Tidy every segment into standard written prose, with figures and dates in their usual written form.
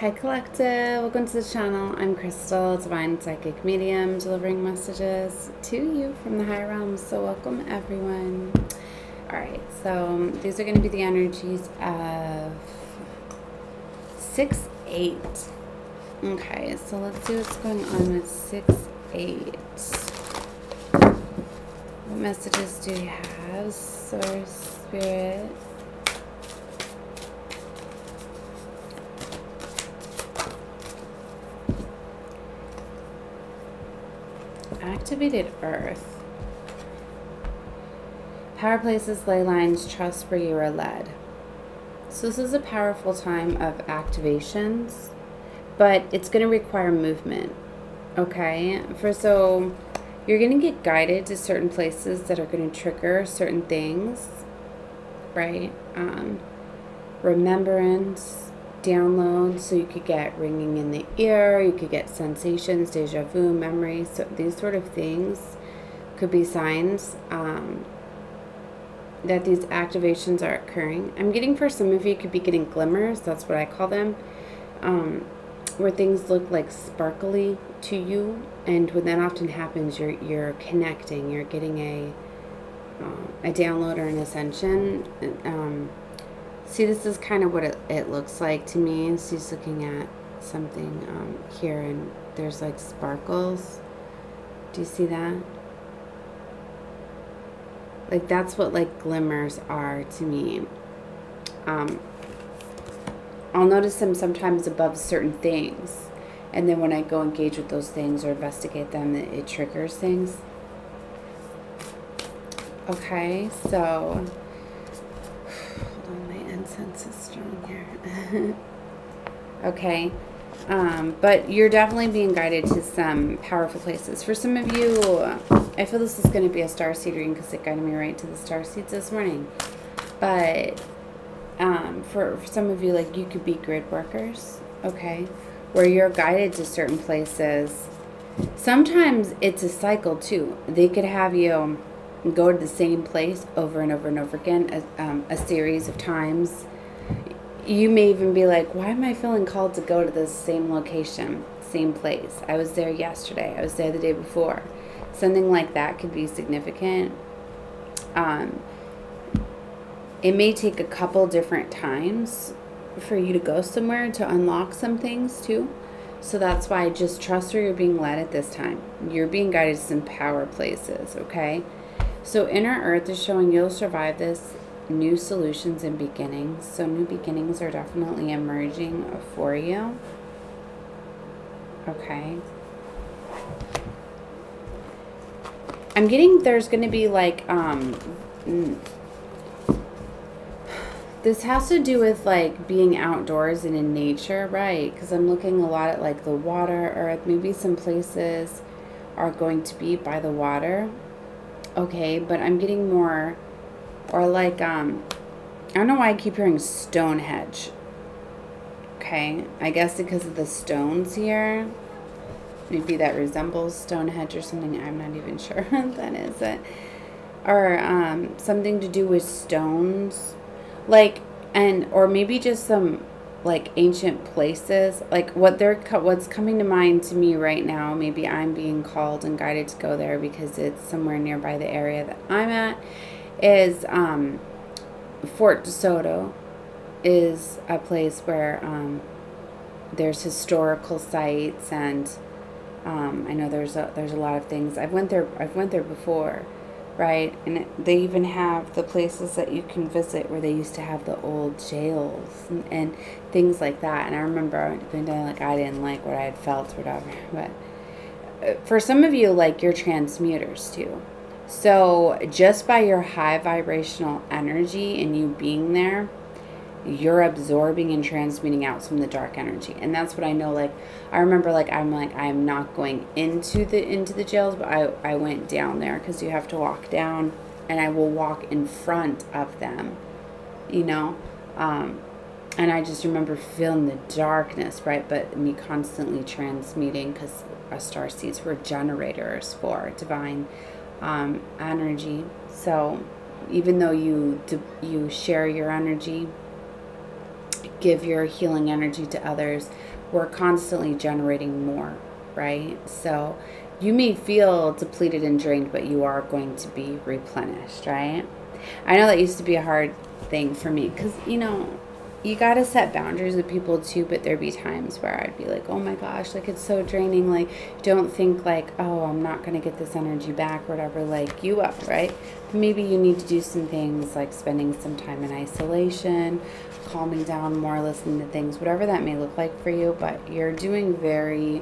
Hi Collective, welcome to the channel. I'm Crystal, Divine Psychic Medium, delivering messages to you from the higher realms. So welcome everyone. Alright, so these are going to be the energies of 6-8. Okay, so let's see what's going on with 6-8. What messages do you have, Source Spirit? Activated Earth. Power places, ley lines, trust where you are led. So this is a powerful time of activations, but it's going to require movement. Okay, so you're going to get guided to certain places that are going to trigger certain things, right? Remembrance, downloads, so you could get ringing in the ear, you could get sensations, deja vu, memories. So these sort of things could be signs that these activations are occurring. I'm getting, for some of you, could be getting glimmers, that's what I call them, where things look like sparkly to you, and when that often happens, you're connecting, you're getting a download or an ascension. See, this is kind of what it looks like to me. She's looking at something here, and there's like sparkles. Do you see that? Like, that's what like glimmers are to me. I'll notice them sometimes above certain things, and then when I go engage with those things or investigate them, it triggers things. Okay, so hold on, my incense is strong here. Okay, but you're definitely being guided to some powerful places. For some of you, I feel this is going to be a starseed reading because it guided me right to the starseeds this morning. But for some of you, like, you could be grid workers, okay, where you're guided to certain places. Sometimes it's a cycle too. They could have you go to the same place over and over and over again, a series of times. You may even be like, why am I feeling called to go to this same location, same place? I was there yesterday. I was there the day before. Something like that could be significant. It may take a couple different times for you to go somewhere to unlock some things too. So that's why just trust where you're being led at this time. You're being guided to some power places, okay? So inner earth is showing you'll survive this. New solutions and beginnings. So new beginnings are definitely emerging for you. Okay. I'm getting there's going to be like, this has to do with like being outdoors and in nature, right? Because I'm looking a lot at like the water, or maybe some places are going to be by the water. Okay, but I'm getting more, or like, I don't know why I keep hearing Stonehenge. Okay, I guess because of the stones here. Maybe that resembles Stonehenge or something. I'm not even sure what that is. Or something to do with stones. Like, or maybe just some like ancient places. Like what's coming to mind to me right now, maybe I'm being called and guided to go there because it's somewhere nearby the area that I'm at, is Fort DeSoto is a place where there's historical sites, and I know there's a lot of things. I've went there before, right? And they even have the places that you can visit where they used to have the old jails and things like that. And I remember going down, like, I didn't like what I had felt or whatever. But for some of you, like, you're transmuters too. So just by your high vibrational energy and you being there, you're absorbing and transmuting out some of the dark energy. And that's what I know. Like, I remember, I'm not going into the jails, but I went down there because you have to walk down, and I will walk in front of them, you know. And I just remember feeling the darkness, right? But me constantly transmuting, because our starseeds were generators for divine energy. So even though you share your energy, give your healing energy to others, we're constantly generating more, right? So you may feel depleted and drained, but you are going to be replenished, right? I know that used to be a hard thing for me because, you know, you got to set boundaries with people too, but there'd be times where I'd be like, oh my gosh, like it's so draining. Like, don't think like, oh, I'm not going to get this energy back or whatever, like you up, right? Maybe you need to do some things like spending some time in isolation, calming down more, listening to things, whatever that may look like for you, but you're doing very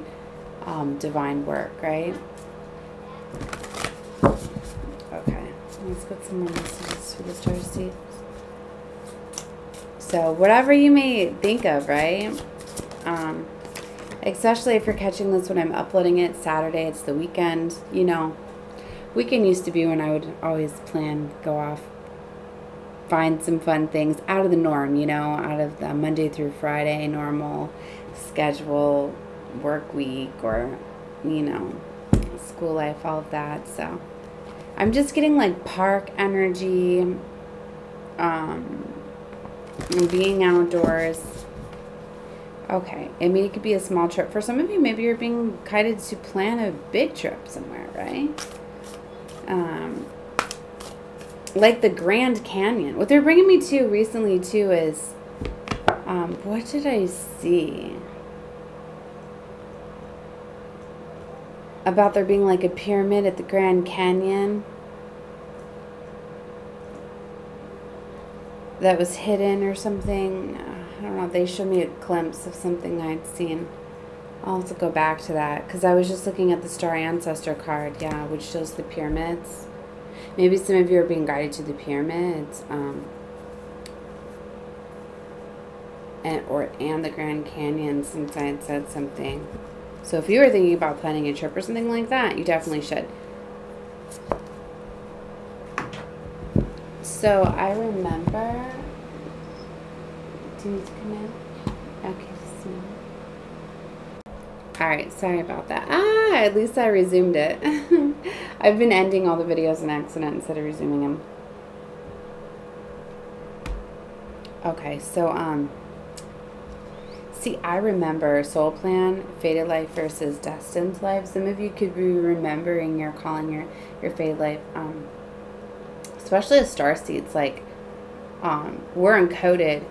divine work, right? Okay, let's get some more messages for the Starseed. So whatever you may think of, right? Especially if you're catching this when I'm uploading it Saturday, it's the weekend. You know, weekend used to be when I would always plan, go off, find some fun things out of the norm, you know, out of the Monday through Friday normal schedule, work week, or, you know, school life, all of that. So I'm just getting like park energy, and being outdoors. Okay, I mean, it could be a small trip. For some of you, maybe you're being guided to plan a big trip somewhere, right? Like the Grand Canyon. What they're bringing me to recently, too, is, what did I see? About there being like a pyramid at the Grand Canyon that was hidden or something. I don't know. They showed me a glimpse of something I'd seen. I'll have to go back to that because I was just looking at the Star Ancestor card, yeah, which shows the pyramids. Maybe some of you are being guided to the pyramids, and the Grand Canyon, since I had said something. So if you were thinking about planning a trip or something like that, you definitely should. So I remember. Do you need to come in? Okay, just a minute. Alright, sorry about that. At least I resumed it. I've been ending all the videos in accident instead of resuming them. Okay, so, see, I remember Soul Plan, Fated Life versus Destined Life. Some of you could be remembering your calling, your Fated Life, especially as Starseeds, like, we're encoded,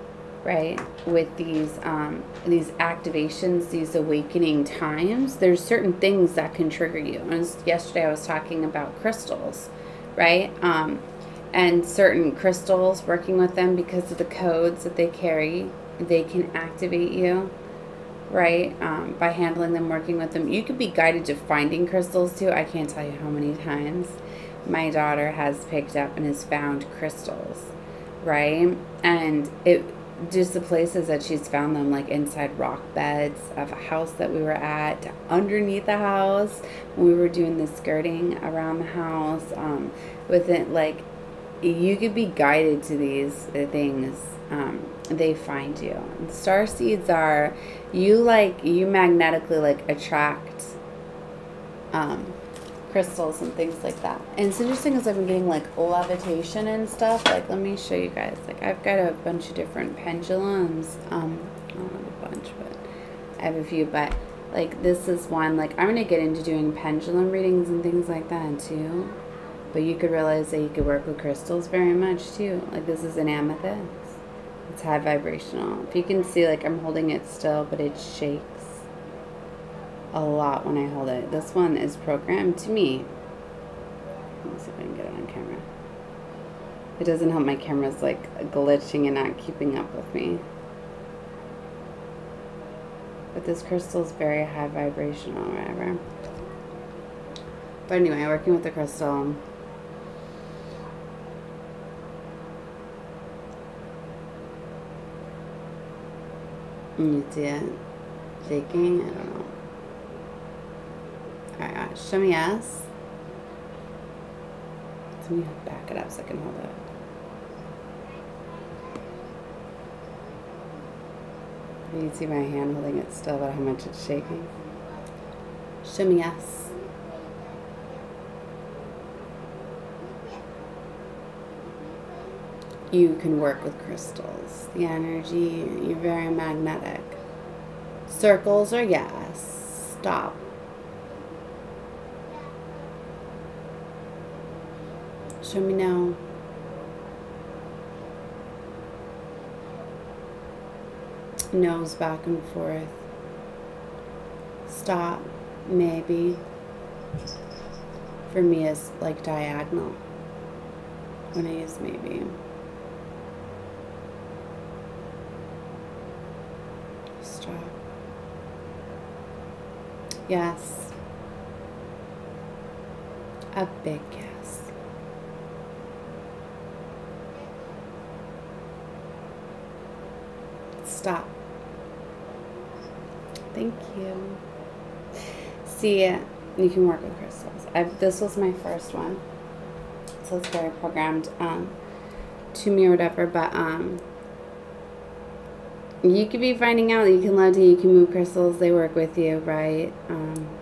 right, with these activations, these awakening times. There's certain things that can trigger you. And yesterday I was talking about crystals, right? And certain crystals, working with them because of the codes that they carry, they can activate you, right? By handling them, working with them. You could be guided to finding crystals too. I can't tell you how many times my daughter has picked up and has found crystals, right? And just the places that she's found them, like inside rock beds of a house that we were at, underneath the house when we were doing the skirting around the house, within, like, you could be guided to these things. They find you. And star seeds are, you magnetically like attract crystals and things like that. And it's interesting because I've been getting like levitation and stuff. Like, let me show you guys. Like, I've got a bunch of different pendulums. I don't have a bunch, but I have a few. But like, this is one. Like, I'm gonna get into doing pendulum readings and things like that too. But you could realize that you could work with crystals very much too. Like, this is an amethyst. It's high vibrational. If you can see, like, I'm holding it still, but it shakes a lot when I hold it. This one is programmed to me. Let's see if I can get it on camera. It doesn't help my camera's like glitching and not keeping up with me. But this crystal is very high vibrational, whatever. But anyway, working with the crystal. You see it shaking? I don't know. Alright, show me yes. Let me back it up so I can hold it. You can see my hand holding it still, but how much it's shaking. Show me yes. you can work with crystals. The energy, you're very magnetic. Circles are yes. Stop. Show me now. Nose back and forth. Stop. Maybe. For me, it's like diagonal when I use maybe. Stop. Yes. A big yes. Stop. Thank you. See, you can work with crystals. This was my first one, so it's very programmed to me or whatever. But you could be finding out that you can levitate, you can move crystals. They work with you, right?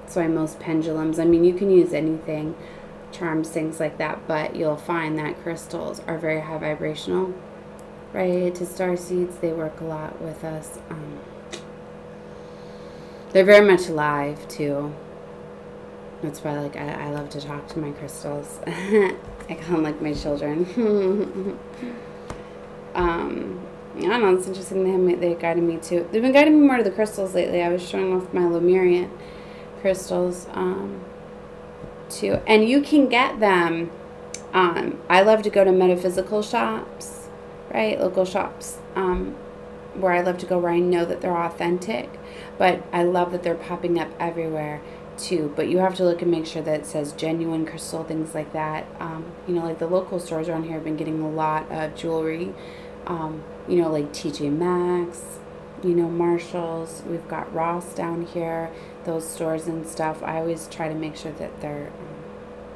So I most pendulums. I mean, you can use anything, charms, things like that. But you'll find that crystals are very high vibrational, right? To starseeds, they work a lot with us. They're very much alive too. That's why, like, I love to talk to my crystals. I call them like my children. I don't know, it's interesting. They guided me too. They've been guiding me more to the crystals lately. I was showing off my Lemurian crystals too. And you can get them. I love to go to metaphysical shops, right? Local shops where I love to go, where I know that they're authentic. But I love that they're popping up everywhere too. But you have to look and make sure that it says genuine crystal, things like that. You know, like the local stores around here have been getting a lot of jewelry. You know, like TJ Maxx, you know, Marshalls. We've got Ross down here, those stores and stuff. I always try to make sure that they're,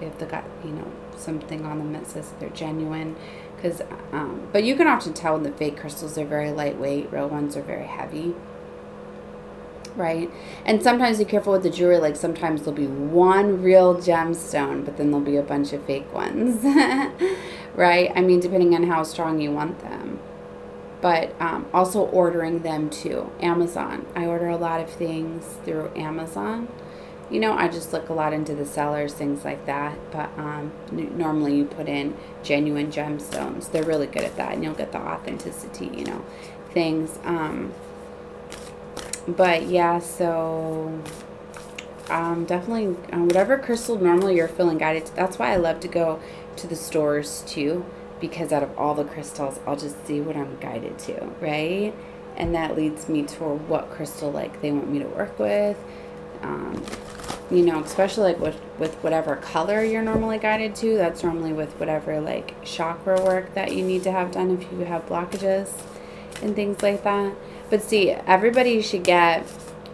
if they got, you know, something on them that says they're genuine. Because, but you can often tell when the fake crystals are very lightweight, real ones are very heavy. Right? And sometimes be careful with the jewelry. Like sometimes there'll be one real gemstone, but then there'll be a bunch of fake ones. Right? I mean, depending on how strong you want them. But also ordering them too. Amazon. I order a lot of things through Amazon. You know, I just look a lot into the sellers, things like that. But normally you put in genuine gemstones. They're really good at that. And you'll get the authenticity, you know, things. But yeah, so definitely whatever crystal normally you're feeling guided to. That's why I love to go to the stores too, because out of all the crystals, I'll just see what I'm guided to, right? And that leads me toward what crystal like they want me to work with. You know, especially like with whatever color you're normally guided to. That's normally with whatever like chakra work that you need to have done if you have blockages and things like that. But see, everybody should get,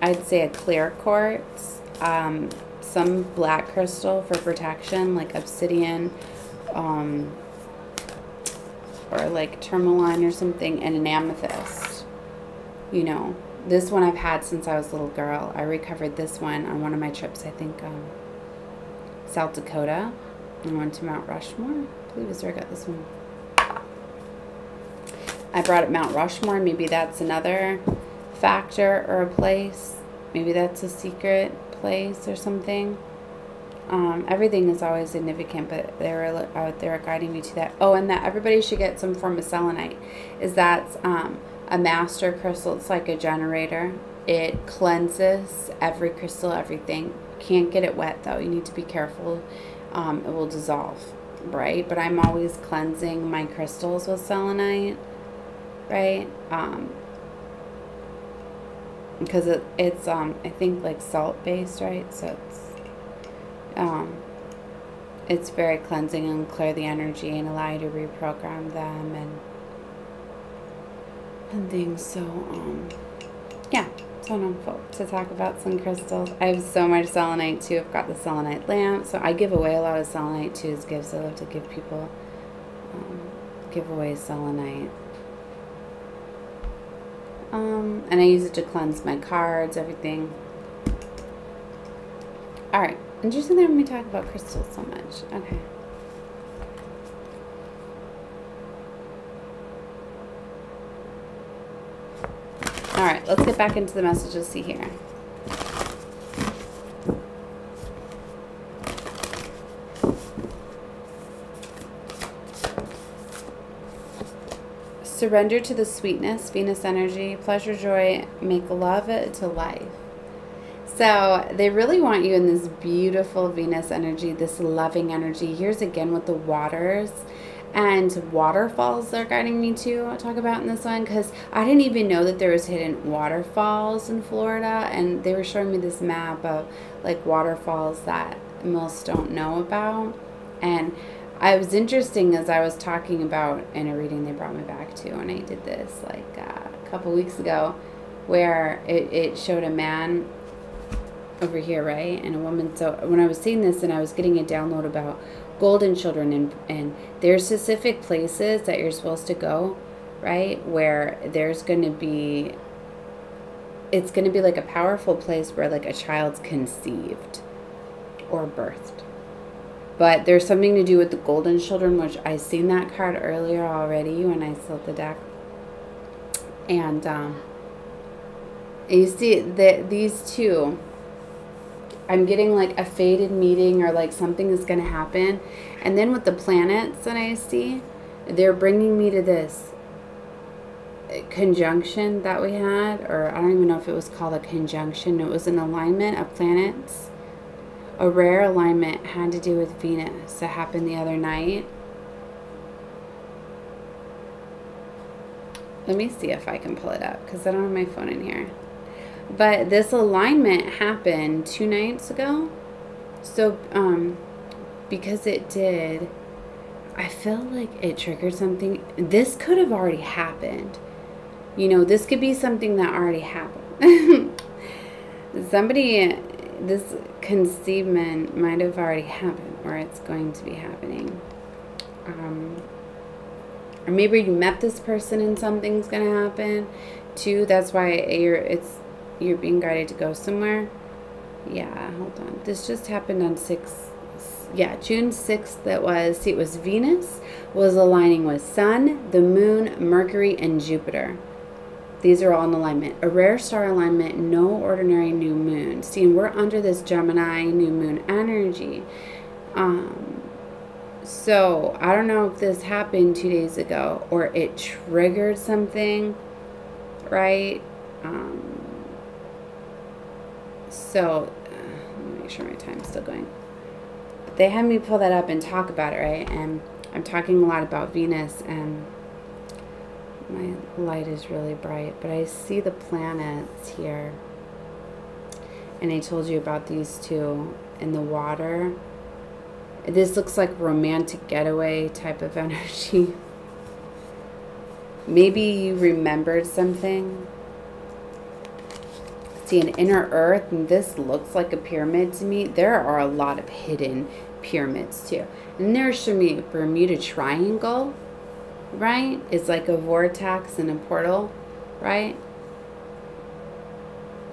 I'd say, a clear quartz, some black crystal for protection, like obsidian, or like tourmaline or something, and an amethyst. You know, this one I've had since I was a little girl. I recovered this one on one of my trips, I think, South Dakota. I went to Mount Rushmore. I believe is where I got this one. I brought it Mount Rushmore. Maybe that's another factor or a place. Maybe that's a secret place or something. Everything is always significant, but they were guiding me to that. Oh, and that everybody should get some form of selenite. Is that's a master crystal. It's like a generator. It cleanses every crystal, everything. Can't get it wet though. You need to be careful. It will dissolve, right? But I'm always cleansing my crystals with selenite. Right, because it's I think like salt based, right? So it's very cleansing and clear the energy and allow you to reprogram them and things. So yeah, so enough to talk about some crystals. I have so much selenite too. I've got the selenite lamp, so I give away a lot of selenite too as gifts. I love to give people give away selenite. And I use it to cleanse my cards, everything. Alright, interesting that we talk about crystals so much. Okay. let's get back into the messages, see here. Surrender to the sweetness, Venus energy, pleasure, joy, make love to life. So they really want you in this beautiful Venus energy, this loving energy. Here's again with the waters and waterfalls they're guiding me to talk about in this one, because I didn't even know that there was hidden waterfalls in Florida, and they were showing me this map of like waterfalls that most don't know about. And it was interesting as I was talking about in a reading they brought me back to when I did this like a couple weeks ago, where it showed a man over here, right, and a woman. So when I was seeing this and I was getting a download about golden children, and there's specific places that you're supposed to go, right, where there's going to be, it's going to be like a powerful place where like a child's conceived or birthed. But there's something to do with the golden children, which I seen that card earlier already when I sold the deck. And you see that these two, I'm getting like a fated meeting or like something is going to happen. And then with the planets that I see, they're bringing me to this conjunction that we had, or I don't even know if it was called a conjunction. It was an alignment of planets. A rare alignment had to do with Venus that happened the other night. Let me see if I can pull it up because I don't have my phone in here. But this alignment happened 2 nights ago. So, because it did, I feel like it triggered something. This could have already happened. You know, this could be something that already happened. Somebody, this conceivement might have already happened, or it's going to be happening. Or maybe you met this person and something's going to happen too. That's why you're being guided to go somewhere. Yeah, hold on. This just happened on June 6th. That was, see, it was Venus was aligning with Sun, the Moon, Mercury, and Jupiter. These are all in alignment. A rare star alignment, no ordinary new moon. See, we're under this Gemini new moon energy. So I don't know if this happened 2 days ago or it triggered something, right? So let me make sure my time's still going. But they had me pull that up and talk about it, right? And I'm talking a lot about Venus, and my light is really bright, but I see the planets here. And I told you about these two in the water. This looks like romantic getaway type of energy. Maybe you remembered something. See, an inner earth, and this looks like a pyramid to me. There are a lot of hidden pyramids too. And there's a Bermuda Triangle, right? It's like a vortex and a portal, right?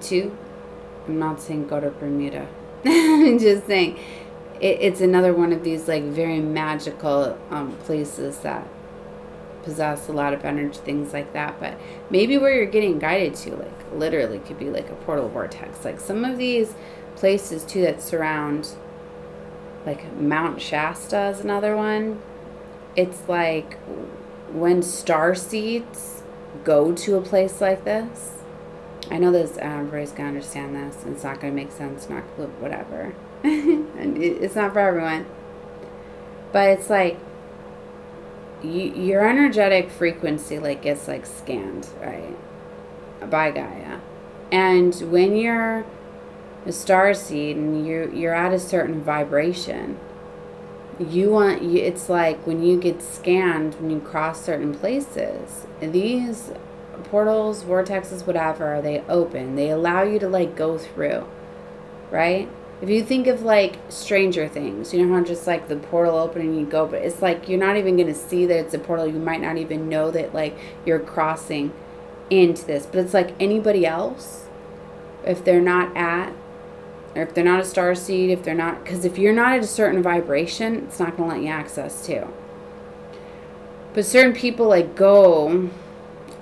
Too. I'm not saying go to Bermuda. I'm just saying it's another one of these like very magical places that possess a lot of energy, things like that. But maybe where you're getting guided to, like literally could be like a portal vortex. Like some of these places too that surround, like Mount Shasta is another one. It's like when starseeds go to a place like this. I know this, everybody's gonna understand this. It's not gonna make sense, not whatever. And it's not for everyone. But it's like your energetic frequency like gets like scanned, right, by Gaia. And when you're a starseed and you're at a certain vibration, it's like when you get scanned, when you cross certain places, these portals, vortexes, whatever, they open. They allow you to like go through, right? If you think of like Stranger Things, you know how just like the portal open and you go, but it's like you're not even going to see that it's a portal. You might not even know that like you're crossing into this. But it's like anybody else, if they're not at, or if they're not a starseed, if they're not, because if you're not at a certain vibration, it's not going to let you access to. But certain people like go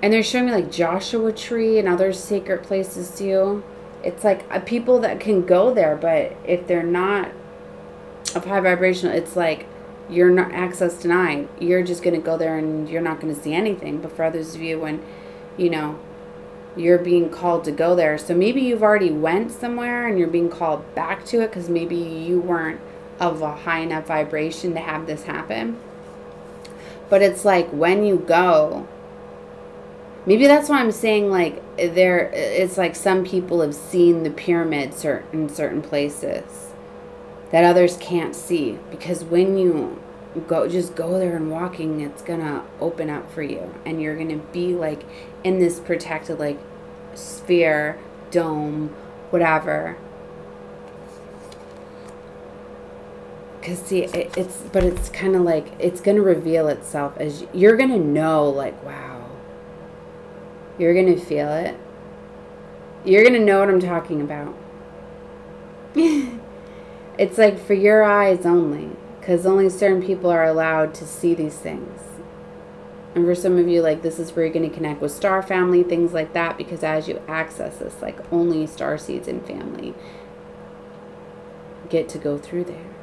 And they're showing me like Joshua Tree and other sacred places too. It's like people that can go there, but if they're not of high vibrational, it's like you're not access denied. You're just going to go there and you're not going to see anything. But for others of you, when, you know, you're being called to go there. So maybe you've already went somewhere and you're being called back to it because maybe you weren't of a high enough vibration to have this happen. But it's like when you go, maybe that's why I'm saying like it's like some people have seen the pyramids in certain places that others can't see, because when you just go there and walking, it's gonna open up for you and you're gonna be like in this protected like sphere, dome, whatever. Because see, it's kind of like it's gonna reveal itself as you're gonna know, like, wow, you're gonna feel it, you're gonna know what I'm talking about. It's like for your eyes only, because only certain people are allowed to see these things. And for some of you, like, this is where you're going to connect with star family, things like that, because as you access this, like, only starseeds and family get to go through there.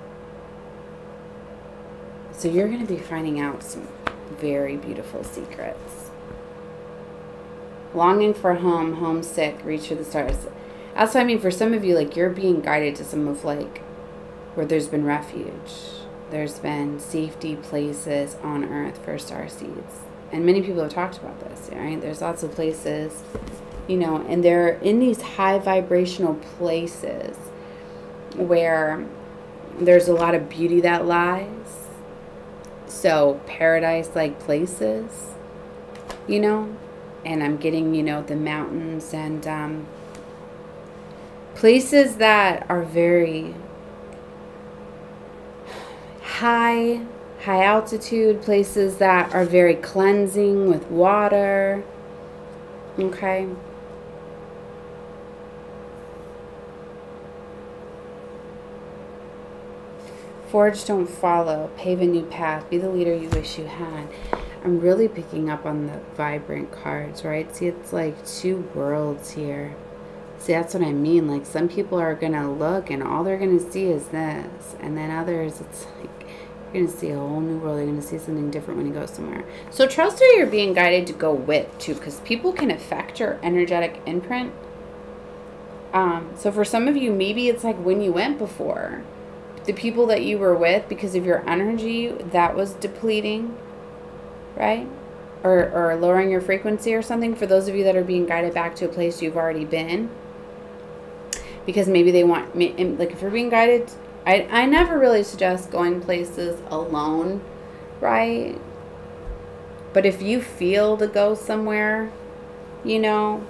So you're going to be finding out some very beautiful secrets. Longing for home, homesick, reach for the stars. That's what I mean. For some of you, like, you're being guided to some of, like, where there's been refuge. There's been safety places on earth for starseeds. And many people have talked about this, right? There's lots of places, you know, and they're in these high vibrational places where there's a lot of beauty that lies. So paradise-like places, you know, and I'm getting, you know, the mountains and places that are very high altitude, places that are very cleansing with water. Okay. Forge, don't follow. Pave a new path. Be the leader you wish you had. I'm really picking up on the vibrant cards, right? See, it's like two worlds here. See, that's what I mean. Like, some people are going to look and all they're going to see is this. And then others, it's like, you're going to see a whole new world. You're going to see something different when you go somewhere. So trust who you're being guided to go with, too, because people can affect your energetic imprint. So for some of you, maybe it's like when you went before. The people that you were with, because of your energy, that was depleting, right? Or lowering your frequency or something. For those of you that are being guided back to a place you've already been. Because maybe they want, like, if you're being guided, I never really suggest going places alone, right? But if you feel to go somewhere, you know,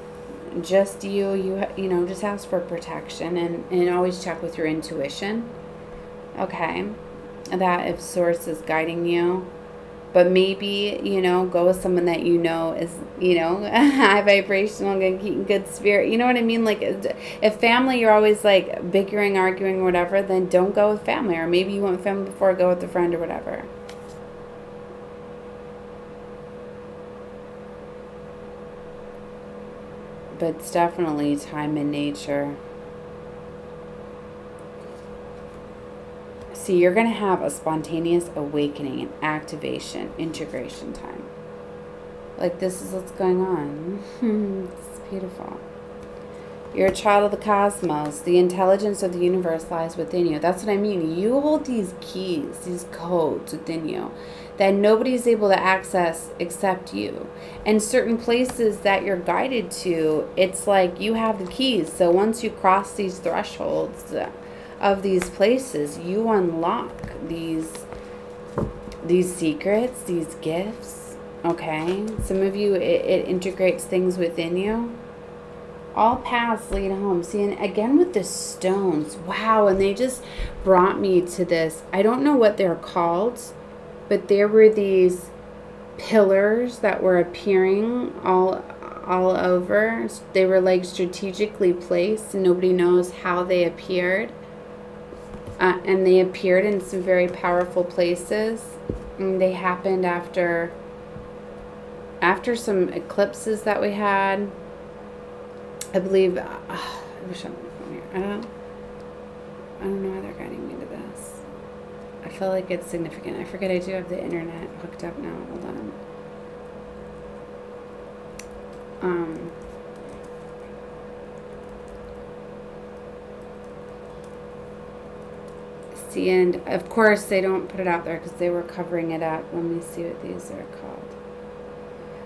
just you know, just ask for protection and always check with your intuition, okay? That if source is guiding you. But maybe, you know, go with someone that you know is, you know, high vibrational, good spirit. You know what I mean? Like, if family, you're always, like, bickering, arguing, or whatever, then don't go with family. Or maybe you went with family before, go with a friend or whatever. But it's definitely time in nature. See, you're going to have a spontaneous awakening and activation, integration time. Like, this is what's going on. It's beautiful. You're a child of the cosmos. The intelligence of the universe lies within you. That's what I mean. You hold these keys, these codes within you that nobody's able to access except you. And certain places that you're guided to, it's like you have the keys. So once you cross these thresholds of these places, you unlock these secrets, these gifts, okay? Some of you, it integrates things within you. All paths lead home. See, and again with the stones, wow, and they just brought me to this. I don't know what they're called, but there were these pillars that were appearing all over. They were like strategically placed, and nobody knows how they appeared. And they appeared in some very powerful places. And they happened after after some eclipses that we had, I believe, I wish I had my phone here. I don't know why they're guiding me to this. I feel like it's significant. I forget I do have the internet hooked up now. Hold on. See, and of course they don't put it out there because they were covering it up. Let me see what these are called.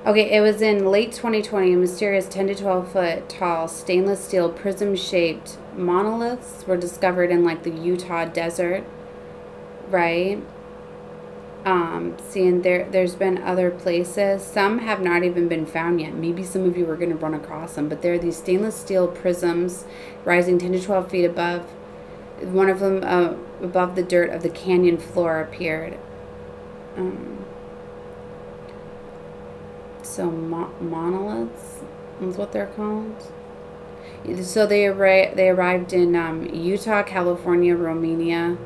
Okay, it was in late 2020. A mysterious 10 to 12 foot tall stainless steel prism shaped monoliths were discovered in like the Utah desert, right? Seeing there's been other places. Some have not even been found yet. Maybe some of you are going to run across them, but there are these stainless steel prisms rising 10 to 12 feet above. One of them above the dirt of the canyon floor appeared. So monoliths is what they're called. So they arrived in Utah, California, Romania.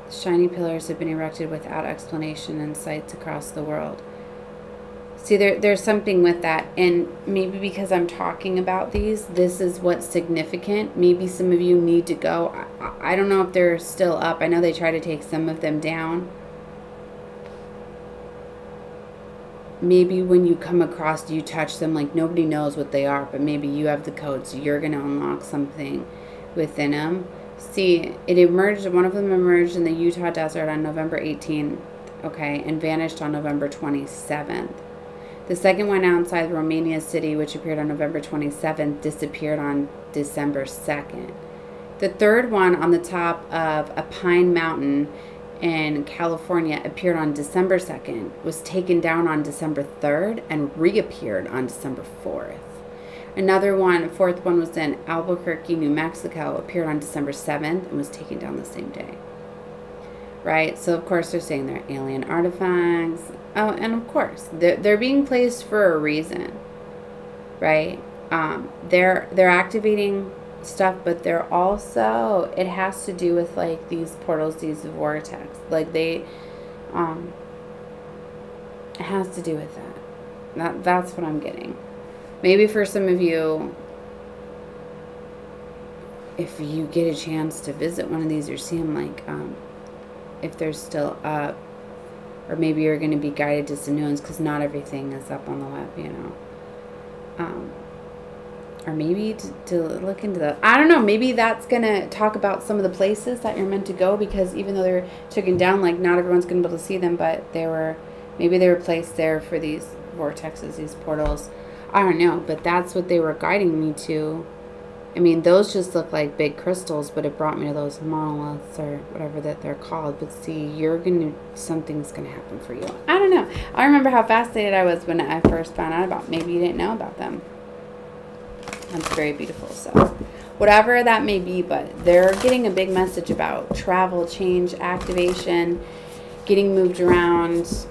Shiny pillars have been erected without explanation in sites across the world. See, there's something with that, and maybe because I'm talking about these, this is what's significant. Maybe some of you need to go. I don't know if they're still up. I know they try to take some of them down. Maybe when you come across, you touch them, like nobody knows what they are, but maybe you have the code, so you're going to unlock something within them. See, it emerged, one of them emerged in the Utah desert on November 18th, okay, and vanished on November 27th. The second one outside Romania City, which appeared on November 27th, disappeared on December 2nd. The third one on the top of a pine mountain in California appeared on December 2nd, was taken down on December 3rd, and reappeared on December 4th. Another one, a fourth one, was in Albuquerque, New Mexico, appeared on December 7th, and was taken down the same day. Right? So, of course, they're saying they're alien artifacts. Oh, and of course, they're being placed for a reason. Right? They're activating stuff, but they're also, it has to do with, like, these portals, these vortex. Like, they, it has to do with that. That's what I'm getting. Maybe for some of you, if you get a chance to visit one of these or see them, like, if they're still up, or maybe you're going to be guided to some new ones, because not everything is up on the web, you know. Or maybe to look into the, I don't know, maybe that's going to talk about some of the places that you're meant to go, because even though they're taken down, like, not everyone's going to be able to see them, but maybe they were placed there for these vortexes, these portals. I don't know, but that's what they were guiding me to. I mean, those just look like big crystals, but it brought me to those monoliths, or whatever that they're called. But see, something's gonna happen for you. I don't know. I remember how fascinated I was when I first found out about. Maybe you didn't know about them. That's very beautiful. So, whatever that may be, but they're getting a big message about travel, change, activation, getting moved around.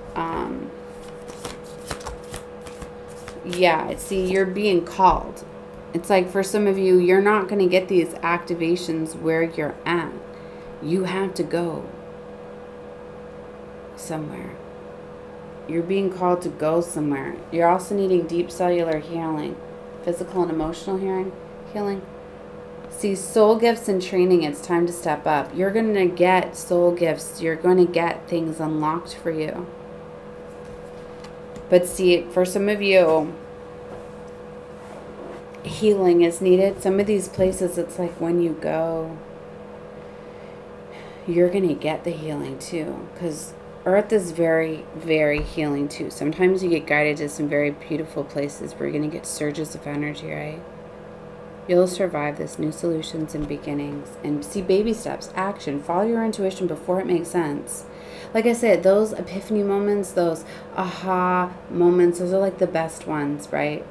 Yeah, see, you're being called. It's like for some of you, you're not going to get these activations where you're at. You have to go somewhere. You're being called to go somewhere. You're also needing deep cellular healing, physical and emotional healing. See, soul gifts and training, it's time to step up. You're going to get soul gifts. You're going to get things unlocked for you. But see, for some of you, healing is needed. Some of these places, it's like when you go, you're going to get the healing too. Because Earth is very, very healing too. Sometimes you get guided to some very beautiful places where you're going to get surges of energy, right? You'll survive this. New solutions and beginnings. And see, baby steps, action. Follow your intuition before it makes sense. Like I said, those epiphany moments, those aha moments, those are like the best ones, right?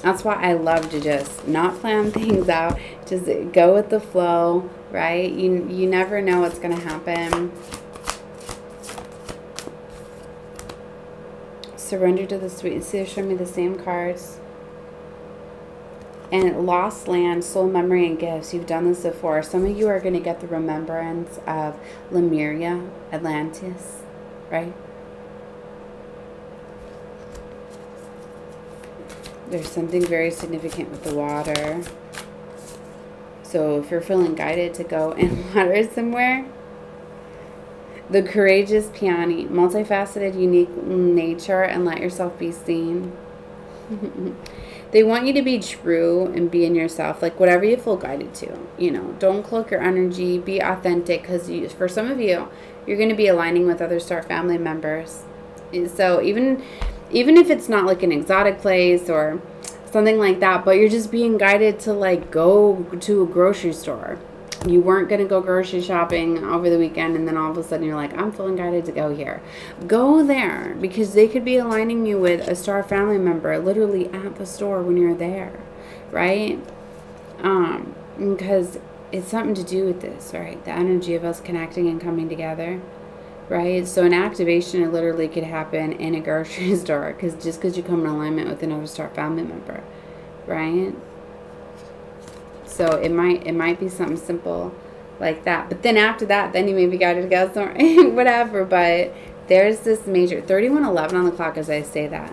That's why I love to just not plan things out. Just go with the flow, right? You never know what's going to happen. Surrender to the sweet. See, they're showing me the same cards. And lost land, soul memory, and gifts. You've done this before. Some of you are going to get the remembrance of Lemuria, Atlantis, right? There's something very significant with the water. So if you're feeling guided to go and water somewhere, the courageous Peony, multifaceted, unique nature, and let yourself be seen. They want you to be true and be in yourself, like whatever you feel guided to. You know, don't cloak your energy. Be authentic, because for some of you, you're going to be aligning with other Star family members. So even if it's not like an exotic place or something like that, but you're just being guided to like go to a grocery store. You weren't going to go grocery shopping over the weekend, and then all of a sudden you're like, I'm feeling guided to go here. Go there, because they could be aligning you with a Star family member literally at the store when you're there, right? Because it's something to do with this, right? The energy of us connecting and coming together, right? So an activation literally could happen in a grocery store, because you come in alignment with another Star family member, right? So it might be something simple like that. But then after that, then you may be guided to go somewhere, whatever. But there's this major 3111 on the clock as I say that.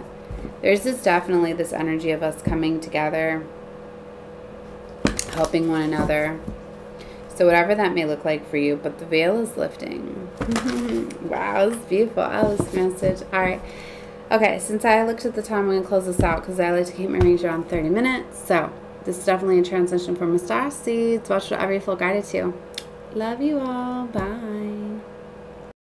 There's definitely this energy of us coming together, helping one another. So whatever that may look like for you, but the veil is lifting. Wow, it's beautiful. I love this message. All right. Okay, since I looked at the time, I'm going to close this out because I like to keep my range around 30 minutes. So this is definitely a transition from a star seeds. Watch whatever you feel guided to. Love you all. Bye.